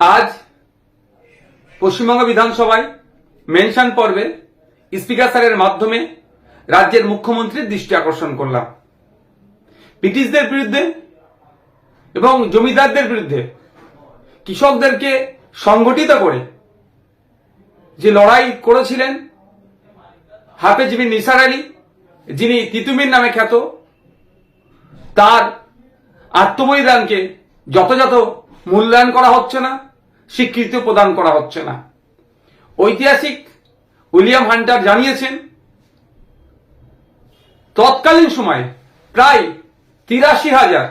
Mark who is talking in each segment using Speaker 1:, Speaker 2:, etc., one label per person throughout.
Speaker 1: আজ পশ্চিমবঙ্গ বিধানসভায় মেনশন পর্বে স্পিকার স্যারের মাধ্যমে রাজ্যের মুখ্যমন্ত্রীর দৃষ্টি আকর্ষণ করলাম। ব্রিটিশদের বিরুদ্ধে এবং জমিদারদের বিরুদ্ধে কৃষকদেরকে সংগঠিত করে যে লড়াই করেছিলেন হাফেজ বিন নিসার আলী, যিনি তিতুমির নামে খ্যাত, তার আত্মবলিদানকে যথাযথ মূল্যায়ন করা হচ্ছে না, স্বীকৃতি প্রদান করা হচ্ছে না। ঐতিহাসিক উইলিয়াম হান্টার জানিয়েছেন তৎকালীন সময়ে প্রায় ৮৩,০০০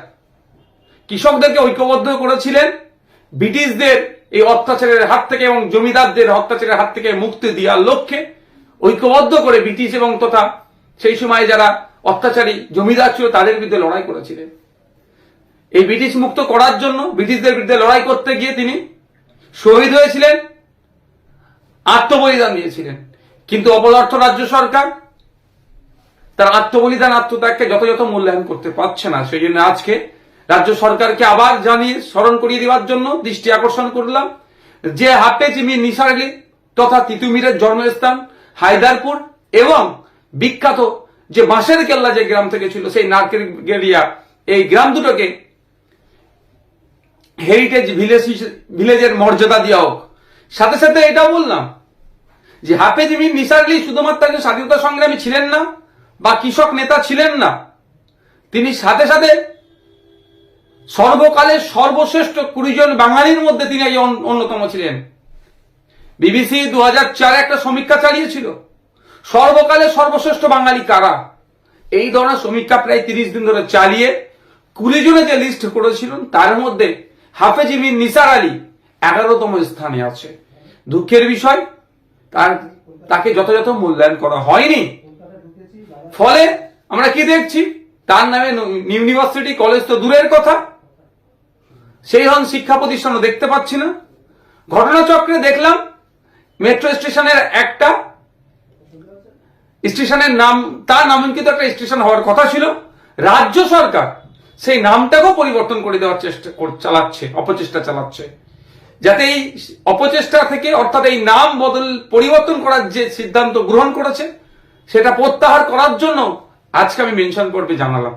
Speaker 1: কৃষকদেরকে ঐক্যবদ্ধ করেছিলেন ব্রিটিশদের এই অত্যাচারের হাত থেকে এবং জমিদারদের অত্যাচারের হাত থেকে মুক্তি দেওয়ার লক্ষ্যে ঐক্যবদ্ধ করে ব্রিটিশ এবং তথা সেই সময় যারা অত্যাচারী জমিদার ছিল তাদের বিরুদ্ধে লড়াই করেছিলেন। এই ব্রিটিশ মুক্ত করার জন্য ব্রিটিশদের বিরুদ্ধে লড়াই করতে গিয়ে তিনি শহীদ হয়েছিলেন, আত্মবলিদান দিয়েছিলেন। কিন্তু অপদার্থ রাজ্য সরকার তার আত্মবলিদান আত্মত্যাগকে যথাযথ মূল্যায়ন করতে পারছে না। সেই জন্য আজকে রাজ্য সরকারকে আবার জানিয়ে স্মরণ করিয়ে দেওয়ার জন্য দৃষ্টি আকর্ষণ করলাম যে হাফেজ বিন নিসার আলী তথা তিতুমিরের জন্মস্থান হায়দারপুর এবং বিখ্যাত যে বাঁশের কেল্লা যে গ্রাম থেকে ছিল সেই নারকেলগেরিয়া, এই গ্রাম দুটোকে হেরিটেজ ভিলেজের মর্যাদা দেওয়া হোক। সাথে সাথে এটাও বললাম যে হাফেজ বিন নিসার আলী শুধুমাত্র একজন স্বাধীনতা সংগ্রামী ছিলেন না বা কৃষক নেতা ছিলেন না, তিনি সাথে সাথে সর্বকালের সর্বশ্রেষ্ঠ ২০ জন বাঙালির মধ্যে তিনি একজন অন্যতম ছিলেন। বিবিসি ২০০৪ একটা সমীক্ষা চালিয়েছিল সর্বকালের সর্বশ্রেষ্ঠ বাঙালি কারা। এই ধরনের সমীক্ষা প্রায় ৩০ দিন ধরে চালিয়ে ২০ জনের যে লিস্ট করেছিলেন তার মধ্যে হাফেজ বিন নিসার আলী ১১তম স্থানে আছে। দুঃখের বিষয় তাকে যথাযথ মূল্যায়ন করা হয়নি। ফলে আমরা কি দেখছি, তার নামে ইউনিভার্সিটি কলেজ তো দূরের কথা, সেই হন শিক্ষা প্রতিষ্ঠানও দেখতে পাচ্ছি না। ঘটনাচক্রে দেখলাম মেট্রো স্টেশনের একটা স্টেশনের নাম, তার নামাঙ্কিত একটা স্টেশন হওয়ার কথা ছিল, রাজ্য সরকার সেই নামটাকেও পরিবর্তন করে দেওয়ার অপচেষ্টা চালাচ্ছে, যাতে এই অপচেষ্টা থেকে অর্থাৎ এই নাম পরিবর্তন করার যে সিদ্ধান্ত গ্রহণ করেছে সেটা প্রত্যাহার করার জন্য আজকে আমি মেনশন পর্বে জানালাম।